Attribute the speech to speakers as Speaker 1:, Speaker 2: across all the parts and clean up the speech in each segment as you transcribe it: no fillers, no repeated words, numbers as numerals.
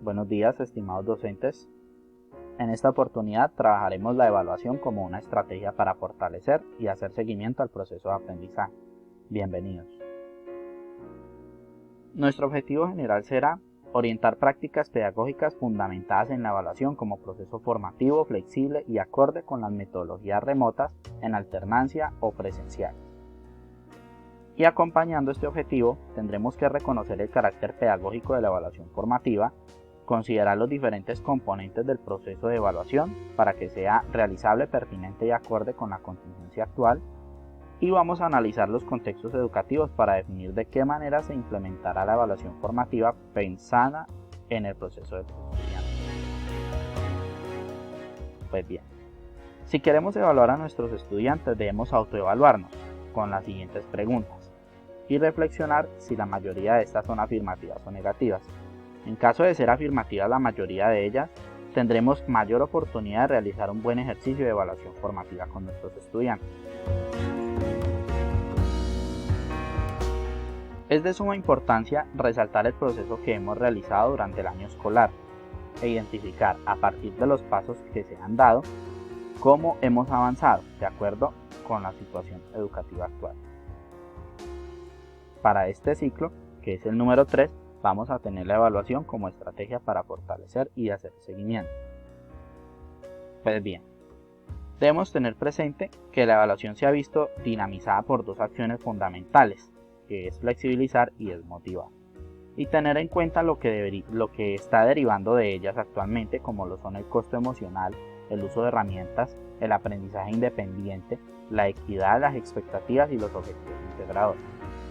Speaker 1: Buenos días, estimados docentes. En esta oportunidad trabajaremos la evaluación como una estrategia para fortalecer y hacer seguimiento al proceso de aprendizaje. Bienvenidos. Nuestro objetivo general será orientar prácticas pedagógicas fundamentadas en la evaluación como proceso formativo, flexible y acorde con las metodologías remotas en alternancia o presencial. Y acompañando este objetivo, tendremos que reconocer el carácter pedagógico de la evaluación formativa, considerar los diferentes componentes del proceso de evaluación para que sea realizable, pertinente y acorde con la contingencia actual, y vamos a analizar los contextos educativos para definir de qué manera se implementará la evaluación formativa pensada en el proceso de los estudiantes. Pues bien, si queremos evaluar a nuestros estudiantes debemos autoevaluarnos con las siguientes preguntas y reflexionar si la mayoría de estas son afirmativas o negativas. En caso de ser afirmativa la mayoría de ellas, tendremos mayor oportunidad de realizar un buen ejercicio de evaluación formativa con nuestros estudiantes. Es de suma importancia resaltar el proceso que hemos realizado durante el año escolar e identificar a partir de los pasos que se han dado cómo hemos avanzado de acuerdo con la situación educativa actual. Para este ciclo, que es el número 3, vamos a tener la evaluación como estrategia para fortalecer y hacer seguimiento. Pues bien, debemos tener presente que la evaluación se ha visto dinamizada por dos acciones fundamentales, que es flexibilizar y desmotivar, y tener en cuenta lo que está derivando de ellas actualmente, como lo son el costo emocional, el uso de herramientas, el aprendizaje independiente, la equidad, las expectativas y los objetivos integradores.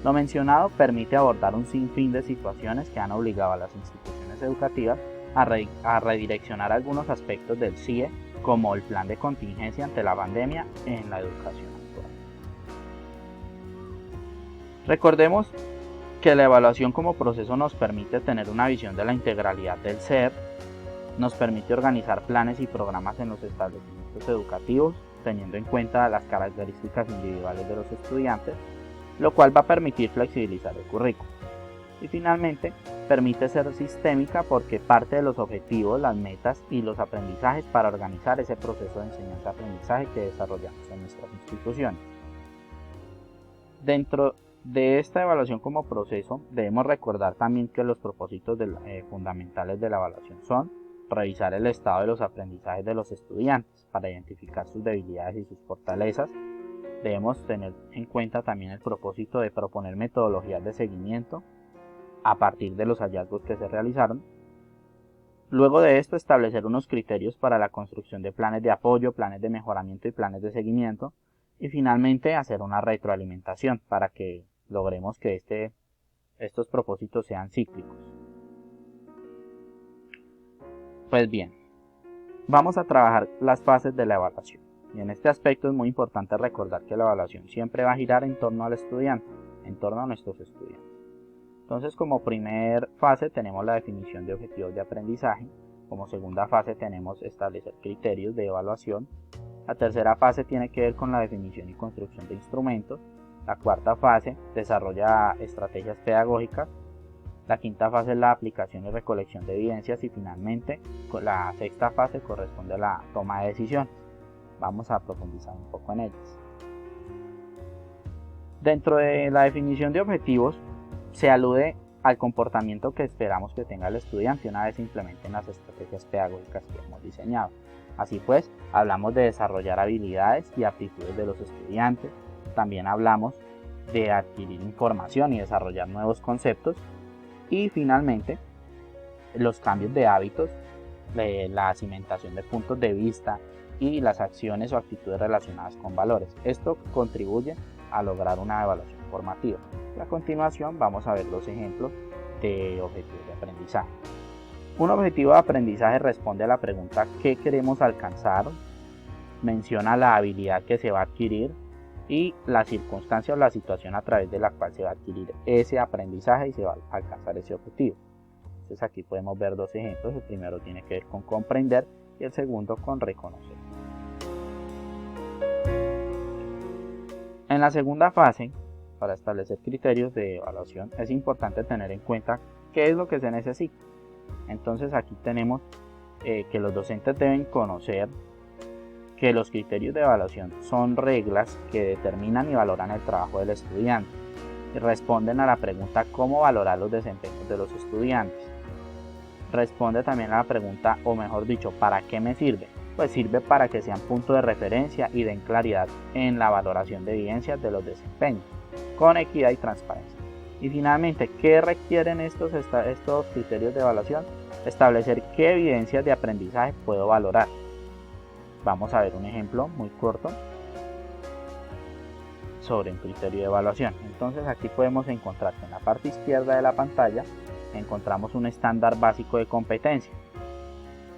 Speaker 1: Lo mencionado permite abordar un sinfín de situaciones que han obligado a las instituciones educativas a redireccionar algunos aspectos del CIE, como el plan de contingencia ante la pandemia en la educación actual. Recordemos que la evaluación como proceso nos permite tener una visión de la integralidad del ser, nos permite organizar planes y programas en los establecimientos educativos, teniendo en cuenta las características individuales de los estudiantes, lo cual va a permitir flexibilizar el currículo. Y finalmente, permite ser sistémica porque parte de los objetivos, las metas y los aprendizajes para organizar ese proceso de enseñanza-aprendizaje que desarrollamos en nuestras instituciones. Dentro de esta evaluación como proceso, debemos recordar también que los propósitos fundamentales de la evaluación son revisar el estado de los aprendizajes de los estudiantes para identificar sus debilidades y sus fortalezas. Debemos tener en cuenta también el propósito de proponer metodologías de seguimiento a partir de los hallazgos que se realizaron. Luego de esto, establecer unos criterios para la construcción de planes de apoyo, planes de mejoramiento y planes de seguimiento. Y finalmente, hacer una retroalimentación para que logremos que estos propósitos sean cíclicos. Pues bien, vamos a trabajar las fases de la evaluación. Y en este aspecto es muy importante recordar que la evaluación siempre va a girar en torno al estudiante, en torno a nuestros estudiantes. Entonces, como primer fase tenemos la definición de objetivos de aprendizaje. Como segunda fase tenemos establecer criterios de evaluación. La tercera fase tiene que ver con la definición y construcción de instrumentos. La cuarta fase desarrolla estrategias pedagógicas. La quinta fase es la aplicación y recolección de evidencias. Y finalmente, la sexta fase corresponde a la toma de decisiones. Vamos a profundizar un poco en ellas. Dentro de la definición de objetivos, se alude al comportamiento que esperamos que tenga el estudiante una vez se implementen las estrategias pedagógicas que hemos diseñado. Así pues, hablamos de desarrollar habilidades y aptitudes de los estudiantes, también hablamos de adquirir información y desarrollar nuevos conceptos, y finalmente, los cambios de hábitos, la cimentación de puntos de vista y las acciones o actitudes relacionadas con valores. Esto contribuye a lograr una evaluación formativa. Y a continuación vamos a ver los ejemplos de objetivos de aprendizaje. Un objetivo de aprendizaje responde a la pregunta ¿qué queremos alcanzar? Menciona la habilidad que se va a adquirir y la circunstancia o la situación a través de la cual se va a adquirir ese aprendizaje y se va a alcanzar ese objetivo. Entonces aquí podemos ver dos ejemplos. El primero tiene que ver con comprender y el segundo con reconocer. En la segunda fase, para establecer criterios de evaluación, es importante tener en cuenta qué es lo que se necesita. Entonces aquí tenemos que los docentes deben conocer que los criterios de evaluación son reglas que determinan y valoran el trabajo del estudiante y responden a la pregunta ¿cómo valorar los desempeños de los estudiantes? Responde también a la pregunta, o mejor dicho, ¿para qué me sirve? Pues sirve para que sean punto de referencia y den claridad en la valoración de evidencias de los desempeños, con equidad y transparencia. Y finalmente, ¿qué requieren estos criterios de evaluación? Establecer qué evidencias de aprendizaje puedo valorar. Vamos a ver un ejemplo muy corto sobre un criterio de evaluación. Entonces aquí podemos encontrar que en la parte izquierda de la pantalla encontramos un estándar básico de competencia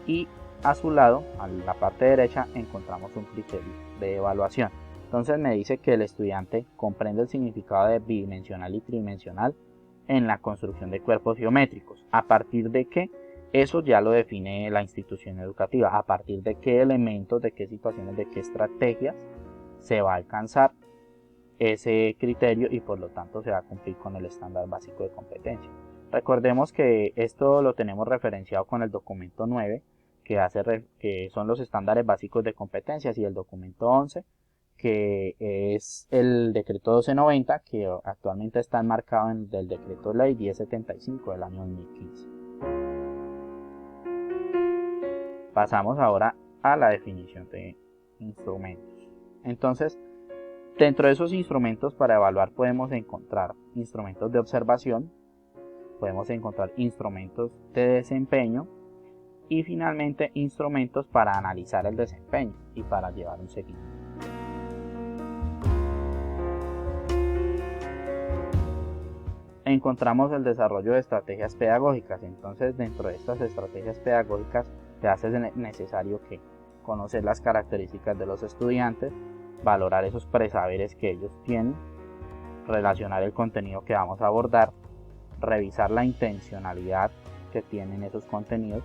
Speaker 1: y a su lado, a la parte derecha, encontramos un criterio de evaluación. Entonces me dice que el estudiante comprende el significado de bidimensional y tridimensional en la construcción de cuerpos geométricos. ¿A partir de qué? Eso ya lo define la institución educativa. ¿A partir de qué elementos, de qué situaciones, de qué estrategias se va a alcanzar ese criterio y por lo tanto se va a cumplir con el estándar básico de competencia? Recordemos que esto lo tenemos referenciado con el documento 9, que son los estándares básicos de competencias, y el documento 11, que es el decreto 1290, que actualmente está enmarcado en el decreto ley 1075 del año 2015. Pasamos ahora a la definición de instrumentos. Entonces, dentro de esos instrumentos para evaluar podemos encontrar instrumentos de observación, podemos encontrar instrumentos de desempeño y finalmente instrumentos para analizar el desempeño y para llevar un seguimiento. Encontramos el desarrollo de estrategias pedagógicas. Entonces, dentro de estas estrategias pedagógicas se hace necesario que conocer las características de los estudiantes, valorar esos presaberes que ellos tienen, relacionar el contenido que vamos a abordar, revisar la intencionalidad que tienen esos contenidos,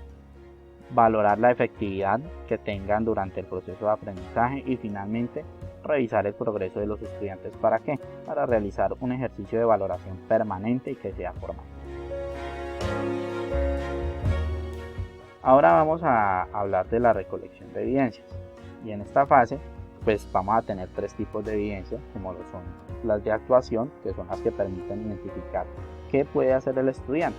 Speaker 1: valorar la efectividad que tengan durante el proceso de aprendizaje y finalmente revisar el progreso de los estudiantes. ¿Para qué? Para realizar un ejercicio de valoración permanente y que sea formal. Ahora vamos a hablar de la recolección de evidencias, y en esta fase pues vamos a tener tres tipos de evidencias, como lo son las de actuación, que son las que permiten identificar qué puede hacer el estudiante.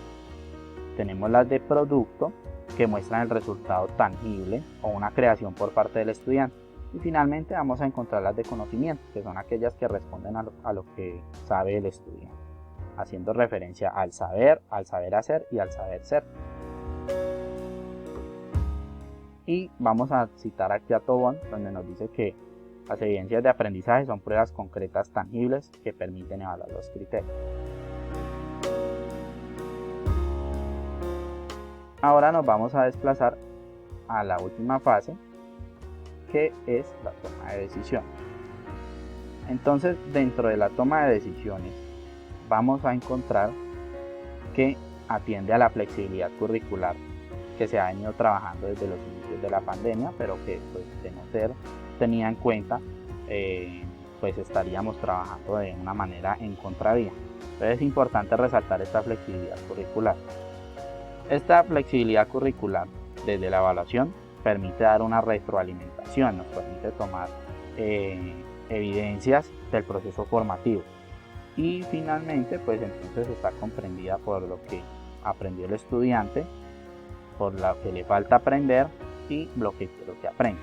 Speaker 1: Tenemos las de producto, que muestran el resultado tangible o una creación por parte del estudiante. Y finalmente vamos a encontrar las de conocimiento, que son aquellas que responden a lo que sabe el estudiante, haciendo referencia al saber hacer y al saber ser. Y vamos a citar aquí a Tobón, donde nos dice que las evidencias de aprendizaje son pruebas concretas tangibles que permiten evaluar los criterios. Ahora nos vamos a desplazar a la última fase, que es la toma de decisiones. Entonces, dentro de la toma de decisiones vamos a encontrar que atiende a la flexibilidad curricular que se ha venido trabajando desde los inicios de la pandemia, pero que pues, de no ser tenida en cuenta, pues estaríamos trabajando de una manera en contravía. Entonces es importante resaltar esta flexibilidad curricular. Esta flexibilidad curricular desde la evaluación permite dar una retroalimentación, nos permite tomar evidencias del proceso formativo y finalmente pues entonces está comprendida por lo que aprendió el estudiante, por lo que le falta aprender y lo que quiero que aprenda.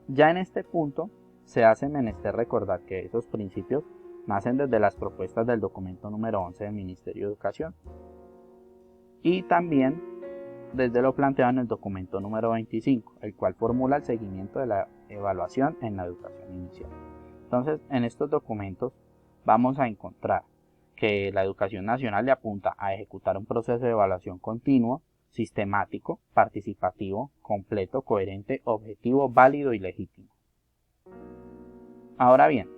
Speaker 1: Ya en este punto se hace menester recordar que esos principios nacen desde las propuestas del documento número 11 del Ministerio de Educación y también desde lo planteado en el documento número 25, el cual formula el seguimiento de la evaluación en la educación inicial. Entonces, en estos documentos vamos a encontrar que la educación nacional le apunta a ejecutar un proceso de evaluación continuo, sistemático, participativo, completo, coherente, objetivo, válido y legítimo. Ahora bien,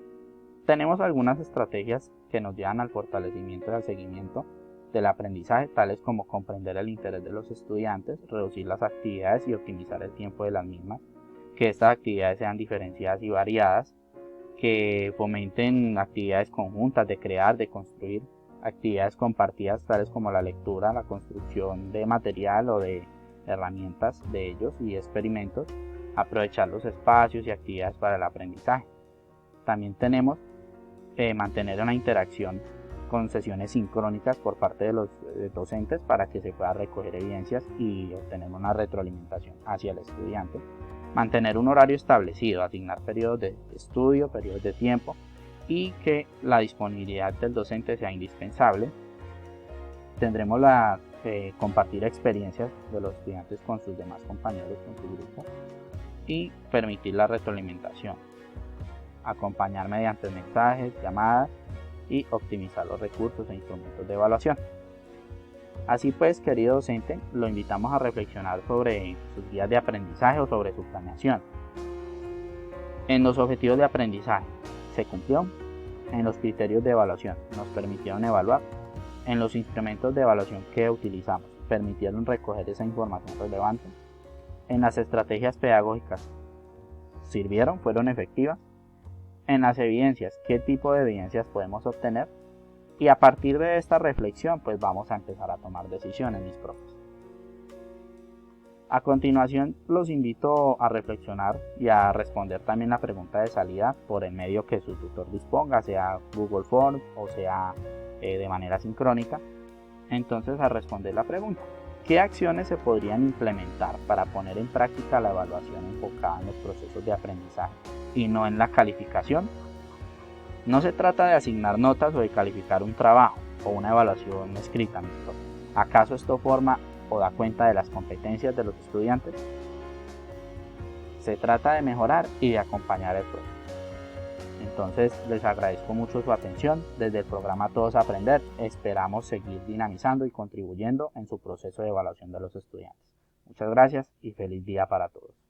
Speaker 1: tenemos algunas estrategias que nos llevan al fortalecimiento y al seguimiento del aprendizaje, tales como comprender el interés de los estudiantes, reducir las actividades y optimizar el tiempo de las mismas, que estas actividades sean diferenciadas y variadas, que fomenten actividades conjuntas de crear, de construir, actividades compartidas tales como la lectura, la construcción de material o de herramientas de ellos y experimentos, aprovechar los espacios y actividades para el aprendizaje. También tenemos mantener una interacción con sesiones sincrónicas por parte de los docentes para que se pueda recoger evidencias y obtener una retroalimentación hacia el estudiante. Mantener un horario establecido, asignar periodos de estudio, periodos de tiempo y que la disponibilidad del docente sea indispensable. Tendremos compartir experiencias de los estudiantes con sus demás compañeros, con su grupo, y permitir la retroalimentación. Acompañar mediante mensajes, llamadas y optimizar los recursos e instrumentos de evaluación. Así pues, querido docente, lo invitamos a reflexionar sobre sus guías de aprendizaje o sobre su planeación. En los objetivos de aprendizaje, ¿se cumplió? En los criterios de evaluación, ¿nos permitieron evaluar? En los instrumentos de evaluación que utilizamos, ¿permitieron recoger esa información relevante? En las estrategias pedagógicas, ¿sirvieron? ¿Fueron efectivas? En las evidencias, ¿qué tipo de evidencias podemos obtener? Y a partir de esta reflexión, pues vamos a empezar a tomar decisiones, mis profes. A continuación, los invito a reflexionar y a responder también la pregunta de salida por el medio que su tutor disponga, sea Google Forms o sea de manera sincrónica. Entonces, a responder la pregunta: ¿qué acciones se podrían implementar para poner en práctica la evaluación enfocada en los procesos de aprendizaje y no en la calificación? No se trata de asignar notas o de calificar un trabajo o una evaluación escrita, ¿acaso esto forma o da cuenta de las competencias de los estudiantes? Se trata de mejorar y de acompañar el proceso. Entonces, les agradezco mucho su atención. Desde el programa Todos Aprender, esperamos seguir dinamizando y contribuyendo en su proceso de evaluación de los estudiantes. Muchas gracias y feliz día para todos.